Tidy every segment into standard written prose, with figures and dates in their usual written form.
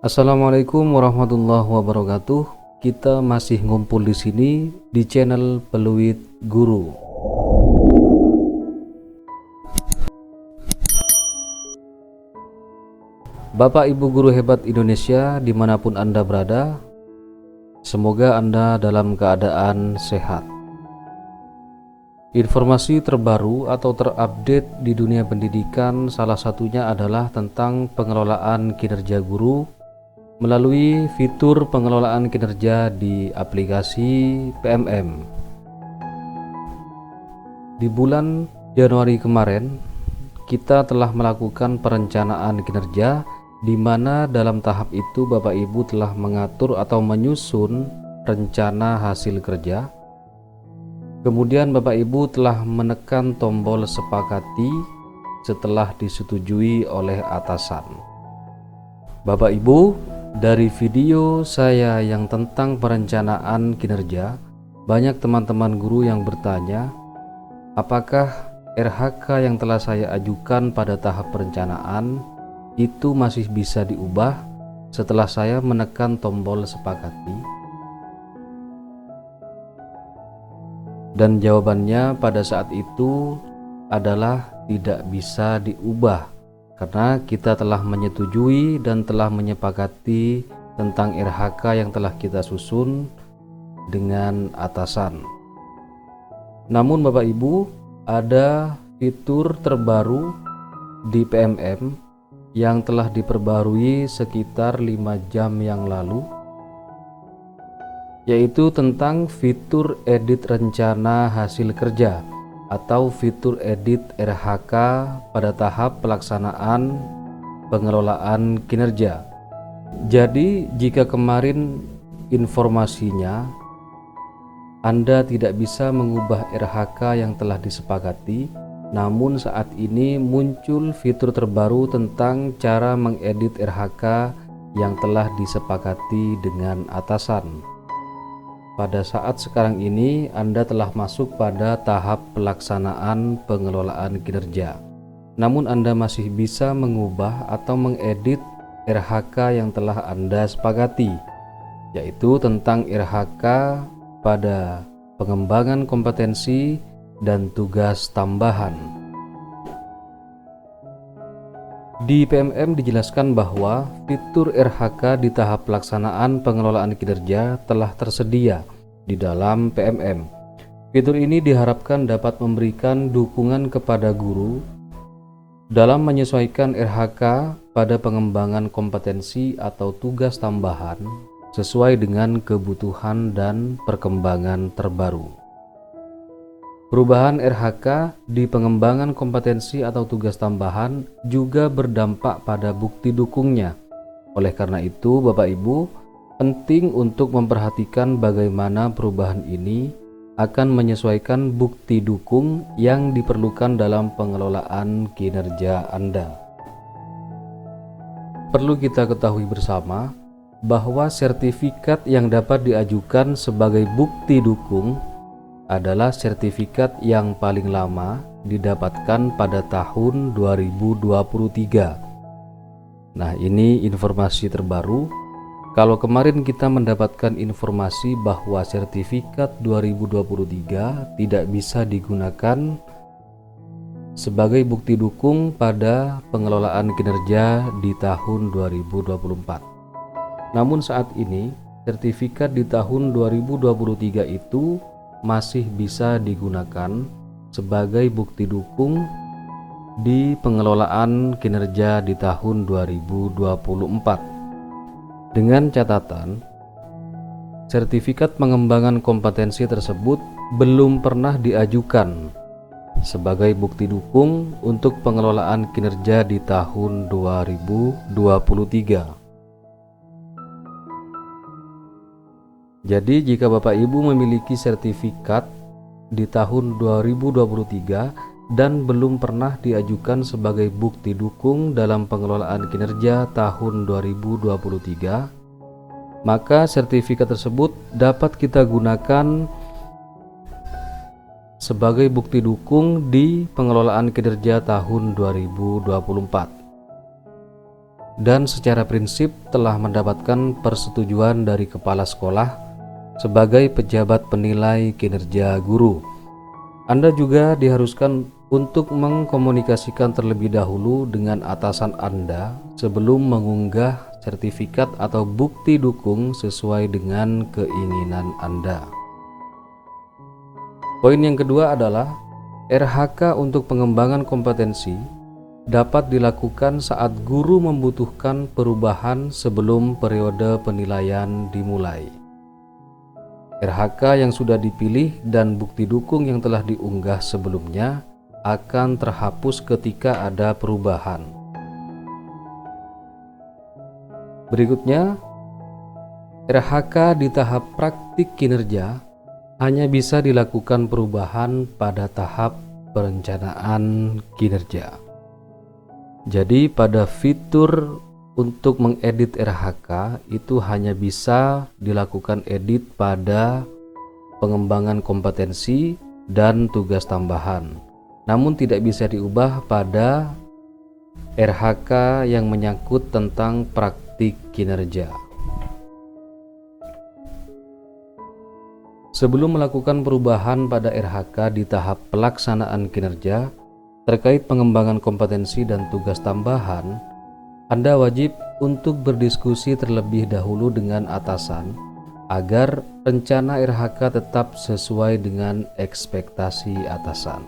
Assalamualaikum warahmatullahi wabarakatuh. Kita masih ngumpul di sini di channel Peluit Guru. Bapak Ibu guru hebat Indonesia dimanapun Anda berada, semoga Anda dalam keadaan sehat. Informasi terbaru atau terupdate di dunia pendidikan salah satunya adalah tentang pengelolaan kinerja guru melalui fitur pengelolaan kinerja di aplikasi PMM. Di bulan Januari kemarin, kita telah melakukan perencanaan kinerja di mana dalam tahap itu Bapak Ibu telah mengatur atau menyusun rencana hasil kerja. Kemudian Bapak Ibu telah menekan tombol sepakati setelah disetujui oleh atasan. Bapak Ibu, dari video saya yang tentang perencanaan kinerja, banyak teman-teman guru yang bertanya, apakah RHK yang telah saya ajukan pada tahap perencanaan itu masih bisa diubah setelah saya menekan tombol sepakati? Dan jawabannya pada saat itu adalah tidak bisa diubah, karena kita telah menyetujui dan telah menyepakati tentang RHK yang telah kita susun dengan atasan. Namun Bapak Ibu, ada fitur terbaru di PMM yang telah diperbarui sekitar 5 jam yang lalu, yaitu tentang fitur edit rencana hasil kerja atau fitur edit RHK pada tahap pelaksanaan pengelolaan kinerja. Jadi jika kemarin informasinya Anda tidak bisa mengubah RHK yang telah disepakati, namun saat ini muncul fitur terbaru tentang cara mengedit RHK yang telah disepakati dengan atasan. Pada saat sekarang ini Anda telah masuk pada tahap pelaksanaan pengelolaan kinerja. Namun Anda masih bisa mengubah atau mengedit RHK yang telah Anda sepakati, yaitu tentang RHK pada pengembangan kompetensi dan tugas tambahan. Di PMM dijelaskan bahwa fitur RHK di tahap pelaksanaan pengelolaan kinerja telah tersedia di dalam PMM. Fitur ini diharapkan dapat memberikan dukungan kepada guru dalam menyesuaikan RHK pada pengembangan kompetensi atau tugas tambahan sesuai dengan kebutuhan dan perkembangan terbaru. Perubahan RHK di pengembangan kompetensi atau tugas tambahan juga berdampak pada bukti dukungnya. Oleh karena itu, Bapak Ibu, penting untuk memperhatikan bagaimana perubahan ini akan menyesuaikan bukti dukung yang diperlukan dalam pengelolaan kinerja Anda. Perlu kita ketahui bersama bahwa sertifikat yang dapat diajukan sebagai bukti dukung adalah sertifikat yang paling lama didapatkan pada tahun 2023. Nah, ini informasi terbaru. Kalau kemarin kita mendapatkan informasi bahwa sertifikat 2023 tidak bisa digunakan sebagai bukti dukung pada pengelolaan kinerja di tahun 2024. Namun saat ini, sertifikat di tahun 2023 itu masih bisa digunakan sebagai bukti dukung di pengelolaan kinerja di tahun 2024. Dengan catatan, sertifikat pengembangan kompetensi tersebut belum pernah diajukan sebagai bukti dukung untuk pengelolaan kinerja di tahun 2023. Jadi jika Bapak Ibu memiliki sertifikat di tahun 2023 dan belum pernah diajukan sebagai bukti dukung dalam pengelolaan kinerja tahun 2023, maka sertifikat tersebut dapat kita gunakan sebagai bukti dukung di pengelolaan kinerja tahun 2024. dan secara prinsip telah mendapatkan persetujuan dari kepala sekolah sebagai pejabat penilai kinerja guru. Anda juga diharuskan untuk mengkomunikasikan terlebih dahulu dengan atasan Anda sebelum mengunggah sertifikat atau bukti dukung sesuai dengan keinginan Anda. Poin yang kedua adalah RHK untuk pengembangan kompetensi dapat dilakukan saat guru membutuhkan perubahan sebelum periode penilaian dimulai. RHK yang sudah dipilih dan bukti dukung yang telah diunggah sebelumnya akan terhapus ketika ada perubahan. Berikutnya, RHK di tahap praktik kinerja hanya bisa dilakukan perubahan pada tahap perencanaan kinerja. Jadi pada fitur untuk mengedit RHK itu hanya bisa dilakukan edit pada pengembangan kompetensi dan tugas tambahan, namun tidak bisa diubah pada RHK yang menyangkut tentang praktik kinerja. Sebelum melakukan perubahan pada RHK di tahap pelaksanaan kinerja terkait pengembangan kompetensi dan tugas tambahan, Anda wajib untuk berdiskusi terlebih dahulu dengan atasan agar rencana RHK tetap sesuai dengan ekspektasi atasan.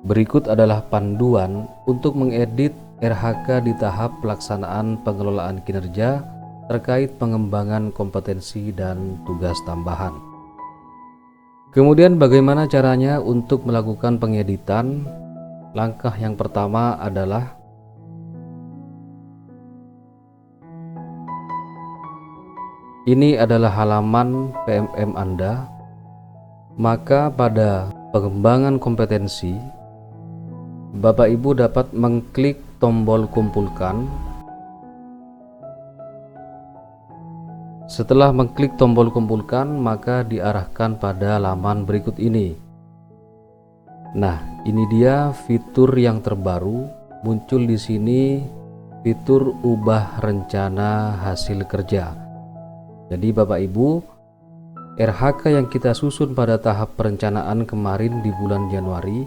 Berikut adalah panduan untuk mengedit RHK di tahap pelaksanaan pengelolaan kinerja terkait pengembangan kompetensi dan tugas tambahan. Kemudian bagaimana caranya untuk melakukan pengeditan? Langkah yang pertama adalah ini adalah halaman PMM Anda. Maka pada pengembangan kompetensi, Bapak Ibu dapat mengklik tombol kumpulkan. Setelah mengklik tombol kumpulkan, maka diarahkan pada laman berikut ini. Nah, ini dia fitur yang terbaru. Muncul di sini fitur ubah rencana hasil kerja. Jadi Bapak Ibu, RHK yang kita susun pada tahap perencanaan kemarin di bulan Januari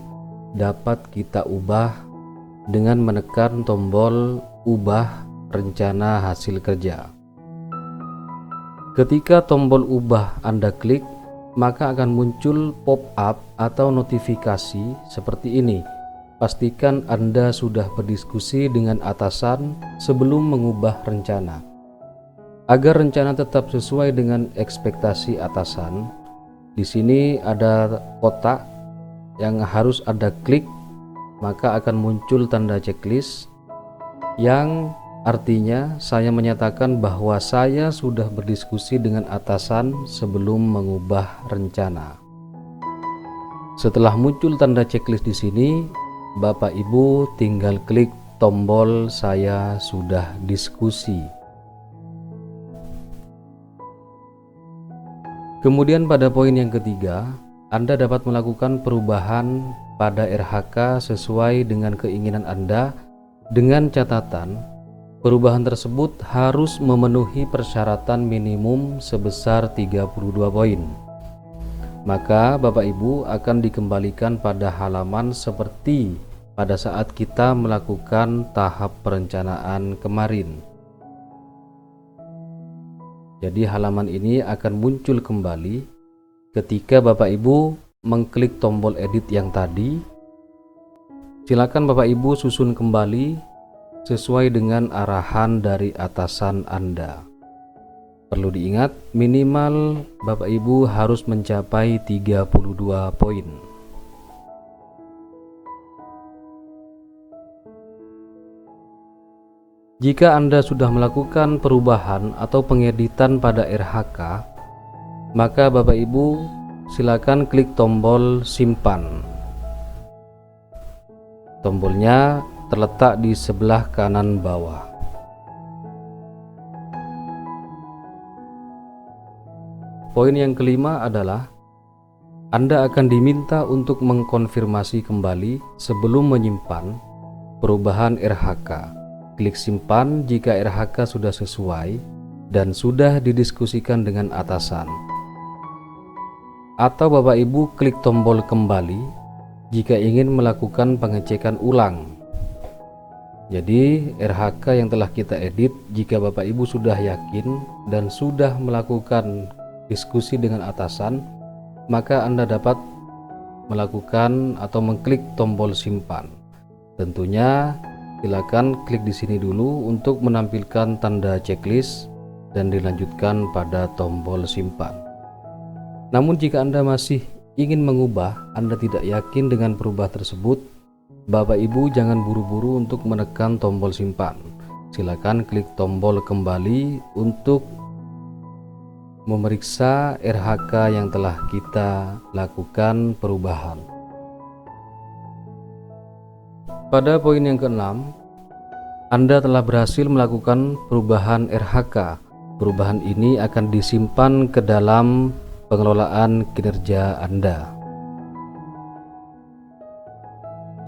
dapat kita ubah dengan menekan tombol ubah rencana hasil kerja. Ketika tombol ubah Anda klik, maka akan muncul pop-up atau notifikasi seperti ini. Pastikan Anda sudah berdiskusi dengan atasan sebelum mengubah rencana. Agar rencana tetap sesuai dengan ekspektasi atasan, di sini ada kotak yang harus Anda klik, maka akan muncul tanda checklist yang artinya saya menyatakan bahwa saya sudah berdiskusi dengan atasan sebelum mengubah rencana. Setelah muncul tanda checklist di sini, Bapak Ibu tinggal klik tombol saya sudah diskusi. Kemudian pada poin yang ketiga, Anda dapat melakukan perubahan pada RHK sesuai dengan keinginan Anda dengan catatan perubahan tersebut harus memenuhi persyaratan minimum sebesar 32 poin. Maka Bapak Ibu akan dikembalikan pada halaman seperti pada saat kita melakukan tahap perencanaan kemarin. Jadi halaman ini akan muncul kembali ketika Bapak Ibu mengklik tombol edit yang tadi. Silakan Bapak Ibu susun kembali sesuai dengan arahan dari atasan Anda. Perlu diingat, minimal Bapak Ibu harus mencapai 32 poin. Jika Anda sudah melakukan perubahan atau pengeditan pada RHK, maka Bapak Ibu silakan klik tombol simpan. Tombolnya terletak di sebelah kanan bawah. Poin yang kelima adalah Anda akan diminta untuk mengkonfirmasi kembali sebelum menyimpan perubahan RHK. klik simpan jika RHK sudah sesuai dan sudah didiskusikan dengan atasan. Atau Bapak Ibu klik tombol kembali jika ingin melakukan pengecekan ulang. Jadi RHK yang telah kita edit, jika Bapak Ibu sudah yakin dan sudah melakukan diskusi dengan atasan, maka Anda dapat melakukan atau mengklik tombol simpan. Tentunya silakan klik di sini dulu untuk menampilkan tanda checklist dan dilanjutkan pada tombol simpan. Namun jika Anda masih ingin mengubah, Anda tidak yakin dengan perubahan tersebut, Bapak Ibu jangan buru-buru untuk menekan tombol simpan. Silakan klik tombol kembali untuk memeriksa RHK yang telah kita lakukan perubahan. Pada poin yang keenam, Anda telah berhasil melakukan perubahan RHK. Perubahan ini akan disimpan ke dalam pengelolaan kinerja Anda.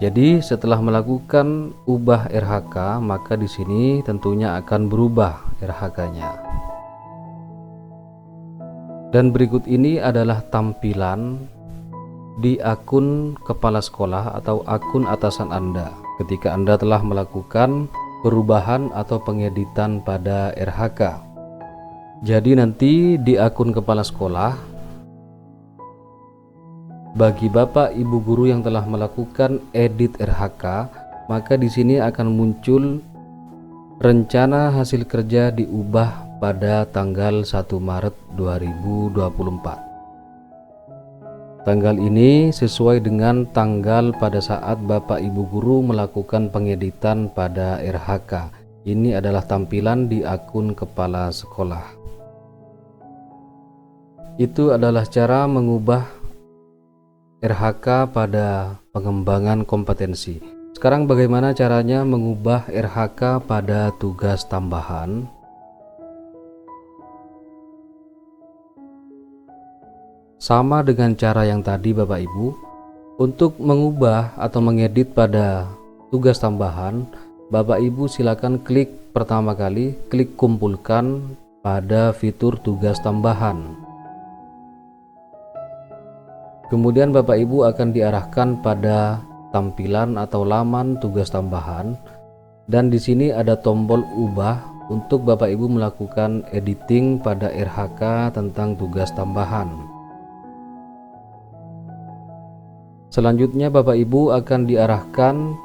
Jadi setelah melakukan ubah RHK, maka di sini tentunya akan berubah RHK-nya. Dan berikut ini adalah tampilan di akun kepala sekolah atau akun atasan Anda ketika Anda telah melakukan perubahan atau pengeditan pada RHK. Jadi nanti di akun kepala sekolah, bagi Bapak Ibu guru yang telah melakukan edit RHK, maka di sini akan muncul rencana hasil kerja diubah pada tanggal 1 Maret 2024. Tanggal ini sesuai dengan tanggal pada saat Bapak Ibu guru melakukan pengeditan pada RHK. Ini adalah tampilan di akun kepala sekolah. Itu adalah cara mengubah RHK pada pengembangan kompetensi. Sekarang bagaimana caranya mengubah RHK pada tugas tambahan? Sama dengan cara yang tadi Bapak Ibu, untuk mengubah atau mengedit pada tugas tambahan, Bapak Ibu silakan klik pertama kali, klik kumpulkan pada fitur tugas tambahan. Kemudian Bapak Ibu akan diarahkan pada tampilan atau laman tugas tambahan, dan di sini ada tombol ubah untuk Bapak Ibu melakukan editing pada RHK tentang tugas tambahan. Selanjutnya Bapak Ibu akan diarahkan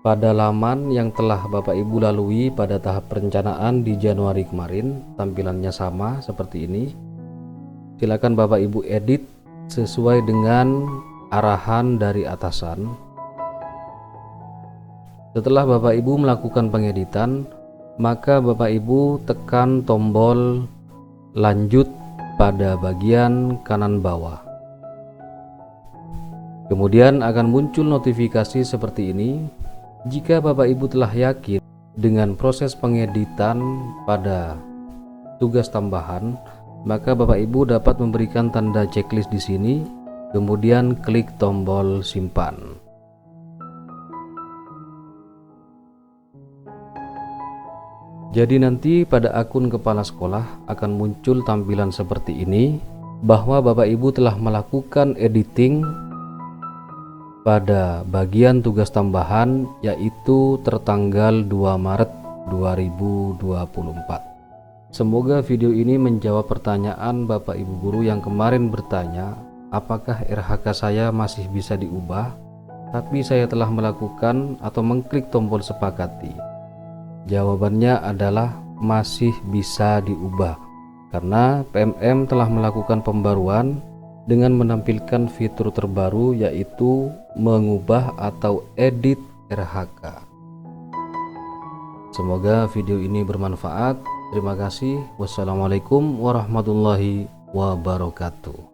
pada laman yang telah Bapak Ibu lalui pada tahap perencanaan di Januari kemarin. Tampilannya sama seperti ini. Silakan Bapak Ibu edit sesuai dengan arahan dari atasan. Setelah Bapak Ibu melakukan pengeditan, maka Bapak Ibu tekan tombol lanjut pada bagian kanan bawah. Kemudian akan muncul notifikasi seperti ini. Jika Bapak Ibu telah yakin dengan proses pengeditan pada tugas tambahan, maka Bapak Ibu dapat memberikan tanda checklist di sini, kemudian klik tombol simpan. Jadi nanti pada akun kepala sekolah akan muncul tampilan seperti ini, bahwa Bapak Ibu telah melakukan editing pada bagian tugas tambahan, yaitu tertanggal 2 Maret 2024. Semoga video ini menjawab pertanyaan Bapak Ibu guru yang kemarin bertanya, apakah RHK saya masih bisa diubah, tapi saya telah melakukan atau mengklik tombol sepakati. Jawabannya adalah masih bisa diubah, karena PMM telah melakukan pembaruan dengan menampilkan fitur terbaru, yaitu mengubah atau edit RHK. Semoga video ini bermanfaat. Terima kasih. Wassalamualaikum warahmatullahi wabarakatuh.